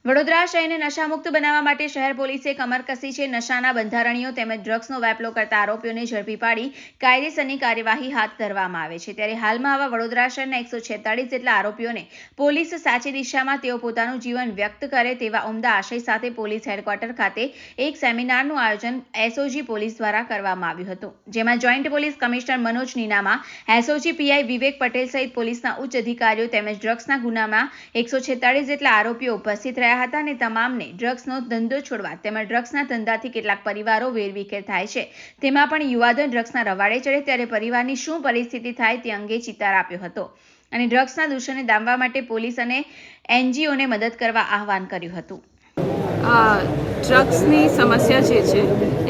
વડોદરા શહેરને નશામુક્ત બનાવવા માટે શહેર પોલીસે કમર કસી છે। નશાના બંધારણીઓ તેમજ ડ્રગ્સનો વેપલો કરતા આરોપીઓને ઝડપી પાડી કાયદેસરની કાર્યવાહી હાથ ધરવામાં આવે છે। ત્યારે હાલમાં આવા વડોદરા શહેરના 146 જેટલા આરોપીઓને પોલીસ સાચી દિશામાં તેઓ પોતાનું જીવન વ્યક્ત કરે તેવા ઉમદા આશય સાથે પોલીસ હેડક્વાર્ટર ખાતે એક સેમિનારનું આયોજન એસઓજી પોલીસ દ્વારા કરવામાં આવ્યું હતું, જેમાં joint police commissioner Manoj Ninama, SOG PI Vivek Patel સહિત પોલીસના ઉચ્ચ અધિકારીઓ તેમજ ડ્રગ્સના ગુનામાં 146 જેટલા આરોપીઓ ઉપસ્થિત રહ્યા હતા અને તમામને ડ્રગ્સનો ધંધો છોડવા તેમજ ડ્રગ્સના ધંધાથી કેટલાક પરિવારો વેરવિખેર થાય છે, તેમાં પણ યુવાધન ડ્રગ્સના રવાડે ચડે ત્યારે પરિવારની શું પરિસ્થિતિ થાય તે અંગે ચિતાર આપ્યો હતો અને ડ્રગ્સના દૂષણને ડામવા માટે પોલીસ અને એનજીઓને મદદ કરવા આહવાન કર્યું હતું। ડ્રગ્સની સમસ્યા જે છે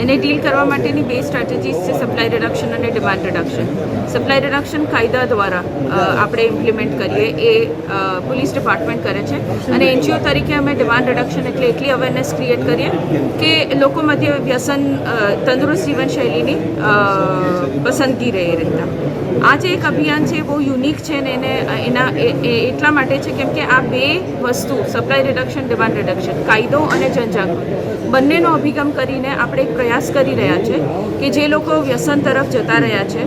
એને ડીલ કરવા માટેની બે સ્ટ્રેટેજીસ છે, સપ્લાય રિડક્શન અને ડિમાન્ડ રિડક્શન। સપ્લાય રિડક્શન કાયદા દ્વારા આપણે ઇમ્પ્લિમેન્ટ કરીએ એ પોલીસ ડિપાર્ટમેન્ટ કરે છે અને એનજીઓ તરીકે અમે ડિમાન્ડ રિડક્શન એટલે એટલી અવેરનેસ ક્રિએટ કરીએ કે લોકો મધ્ય વ્યસન તંદુરસ્ત જીવનશૈલીની પસંદગી રહે રહેતા। આ જે એક અભિયાન છે બહુ યુનિક છે ને એના એટલા માટે છે કેમ કે આ બે વસ્તુ સપ્લાય રિડક્શન ડિમાન્ડ રિડક્શન કાયદો અને જનજાગૃતિ બંનેનો અભિગમ કરીને આપણે એક પ્રયાસ કરી રહ્યા છે કે જે લોકો વ્યસન તરફ જતા રહ્યા છે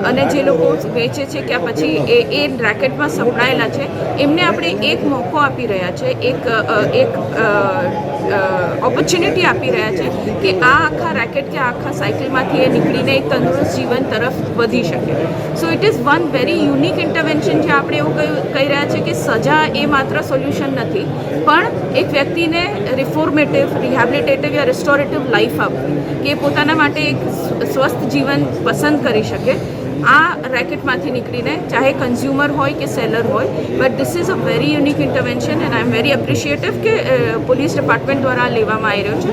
અને જે લોકો વેચે છે કે પછી એ રેકેટમાં સંકળાયેલા છે એમને આપણે એક મોકો આપી રહ્યા છે, એક ઓપોર્ચ્યુનિટી આપી રહ્યા છે કે આ આખા રેકેટ કે આખા સાયકલમાંથી એ નીકળીને એક તંદુરસ્ત જીવન તરફ વધી શકે। So it is one very unique intervention જે આપણે એવું કહી રહ્યા છે કે સજા એ માત્ર સોલ્યુશન નથી પણ એક વ્યક્તિને રિફોર્મેટિવ, રિહેબિલિટેટિવ યા રિસ્ટોરેટિવ લાઈફ આપવી કે પોતાના માટે એક સ્વસ્થ જીવન પસંદ કરી શકે આ રેકેટમાંથી નીકળીને, ચાહે કન્ઝ્યુમર હોય કે સેલર હોય, but this is a very unique intervention and I am very appreciative કે પોલીસ ડિપાર્ટમેન્ટ દ્વારા લેવામાં આવી રહ્યો છે।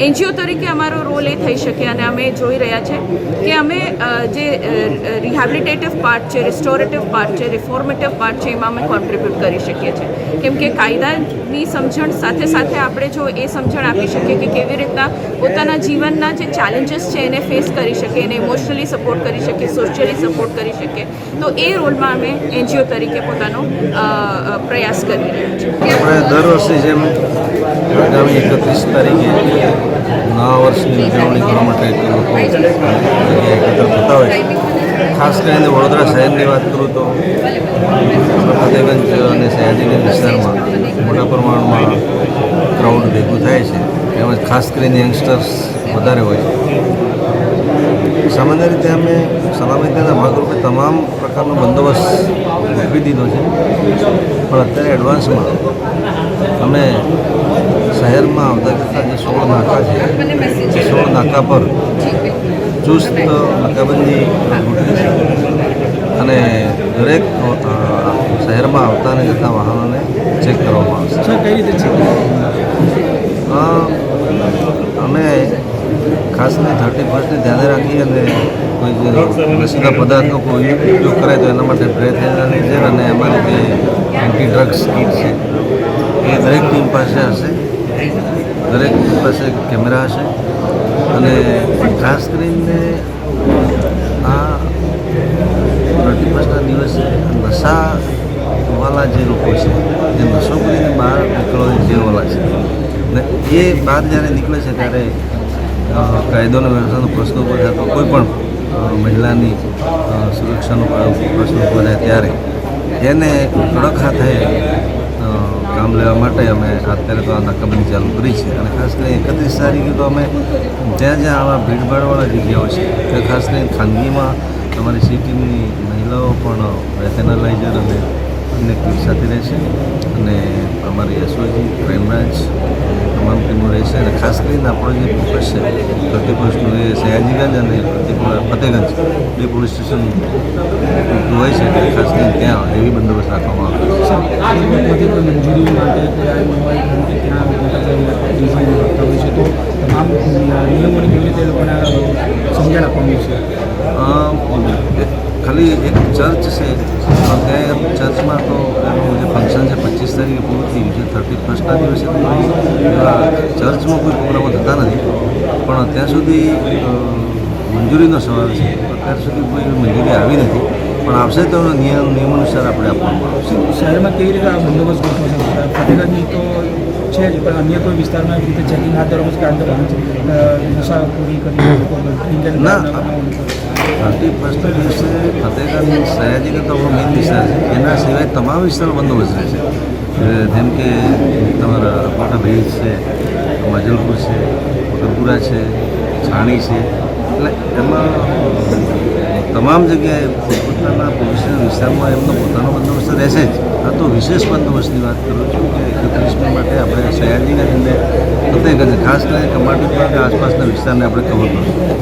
એનજીઓ તરીકે અમારો રોલ એ થઈ શકે અને અમે જોઈ રહ્યા છે કે અમે જે રિહેબિલિટેટિવ પાર્ટ છે, રિસ્ટોરેટિવ પાર્ટ છે, રિફોર્મેટિવ પાર્ટ છે એમાં અમે કોન્ટ્રીબ્યુટ કરી શકીએ છીએ કેમ કે કાયદાની સમજણ સાથે સાથે આપણે જો એ સમજણ આપી શકીએ કે કેવી રીતના પોતાના જીવનના જે ચેલેન્જીસ છે એને ફેસ કરી શકે, એને ઇમોશનલી સપોર્ટ કરી શકે, સોશિયલી સપોર્ટ કરી શકે, તો એ રોલમાં અમે એનજીઓ તરીકે પોતાનો પ્રયાસ કરી રહ્યા છીએ। આપણે દર વર્ષની જેમ આગામી 31 તારીખે નવા વર્ષની ઉજવણી કરવા માટે લોકો જગ્યાએ એકત્ર થતા હોય છે। ખાસ કરીને વડોદરા શહેરની વાત કરું તો ફતેગંજ અને સયાજીગંજ વિસ્તારમાં મોટા પ્રમાણમાં ક્રાઉડ ભેગું થાય છે, તેમજ ખાસ કરીને યંગસ્ટર્સ વધારે હોય છે। સામાન્ય રીતે અમે સલામતીના ભાગરૂપે તમામ પ્રકારનો બંદોબસ્ત ગોઠવી દીધો છે, પણ અત્યારે એડવાન્સમાં અમે શહેરમાં આવતા જતાં જે 16 નાકા છે એ 16 નાકા પર ચુસ્ત નાકાબંધી ગોઠવી છે અને દરેક શહેરમાં આવતા અને જતા વાહનોને ચેક કરવામાં આવશે। કઈ રીતે ચેક? અમે ખાસ કરીને 31ને ધ્યાને રાખી અને કોઈ જે નશીલા પદાર્થનો કોઈ ઉપયોગ કરે તો એના માટે બ્રેથ એનાલાઇઝર અને અમારી જે એન્ટી ડ્રગ્સ કીટ છે એ દરેક ટીમ પાસે હશે, દરેક ટીમ પાસે કેમેરા હશે અને ખાસ કરીને આ 31ના દિવસે નશાવાળા જે લોકો છે જે નશો કરીને બહાર નીકળવાની જે વાળા છે ને એ બહાર જ્યારે નીકળે છે ત્યારે કાયદો અને વ્યવસ્થાનો પ્રશ્ન ઊભો થાય તો કોઈ પણ મહિલાની સુરક્ષાનો પ્રશ્ન ઊભો થાય ત્યારે એને કડક હાથે કામ લેવા માટે અમે અત્યારે તો આ નાકાબંધી ચાલુ કરી છે અને ખાસ કરીને 31 તારીખે તો અમે જ્યાં આવા ભીડભાડવાળા જગ્યાઓ છે ત્યાં ખાસ કરીને ખાનગીમાં અમારી સિટીની મહિલાઓ પણ બ્રેથ એનાલાઇઝર અને અન્ય કીટ સાથે રહેશે અને અમારી એસઓજી, ક્રાઇમ બ્રાન્ચ તમામ ટીમો રહેશે અને ખાસ કરીને આપણો જે ફોકસ છે 31નું એ સયાજીગંજ અને ફતેગંજ બે પોલીસ સ્ટેશન હોય છે એટલે ખાસ કરીને ત્યાં એવી બંદોબસ્ત રાખવામાં આવે મંજૂરી માટે છે તો તમામ નિયમોની કેવી રીતે લોકોને સમજણ આપવાની છે? ખાલી એક ચર્ચ છે ત્યાં ચર્ચમાં તો એનું જે ફંક્શન છે 25 તારીખે પૂરું થઈ ગયું છે, 31ના દિવસે ચર્ચમાં કોઈ પ્રોગ્રામો થતા નથી પણ અત્યાર સુધી મંજૂરીનો સવાલ છે, અત્યાર સુધી કોઈ મંજૂરી આવી નથી પણ આવશે તો નિયમ અનુસાર આપણે આપવામાં આવશે। શહેરમાં કેવી રીતે આ બંદોબસ્ત ગોઠવો છો? ફતેગંજની તો છે જ, પણ અન્ય કોઈ વિસ્તારમાં એવી રીતે ચેકિંગ હાથ ધરવામાં છે, કારણ કે નશાખોરી કરી ના 31 દિવસે ફતેહગંજ સયાજીનો તો આપણો મેઇન વિસ્તાર છે. એના સિવાય તમામ વિસ્તારો બંદોબસ્ત રહેશે. જેમ કે તમારા અપાટા બ્રિજ છે, મજલપુર છે, મકરપુરા છે, છાણી છે, એટલે એમાં તમામ જગ્યાએ પોતપોતાના પોલીસના વિસ્તારમાં એમનો પોતાનો બંદોબસ્ત રહેશે જ. આ તો વિશેષ બંદોબસ્તની વાત કરું છું કે 31મી માટે આપણે સયાજીને અને ફતેહગંજ ખાસ કરીને કમાટી આસપાસના વિસ્તારને આપણે કવર કરશું.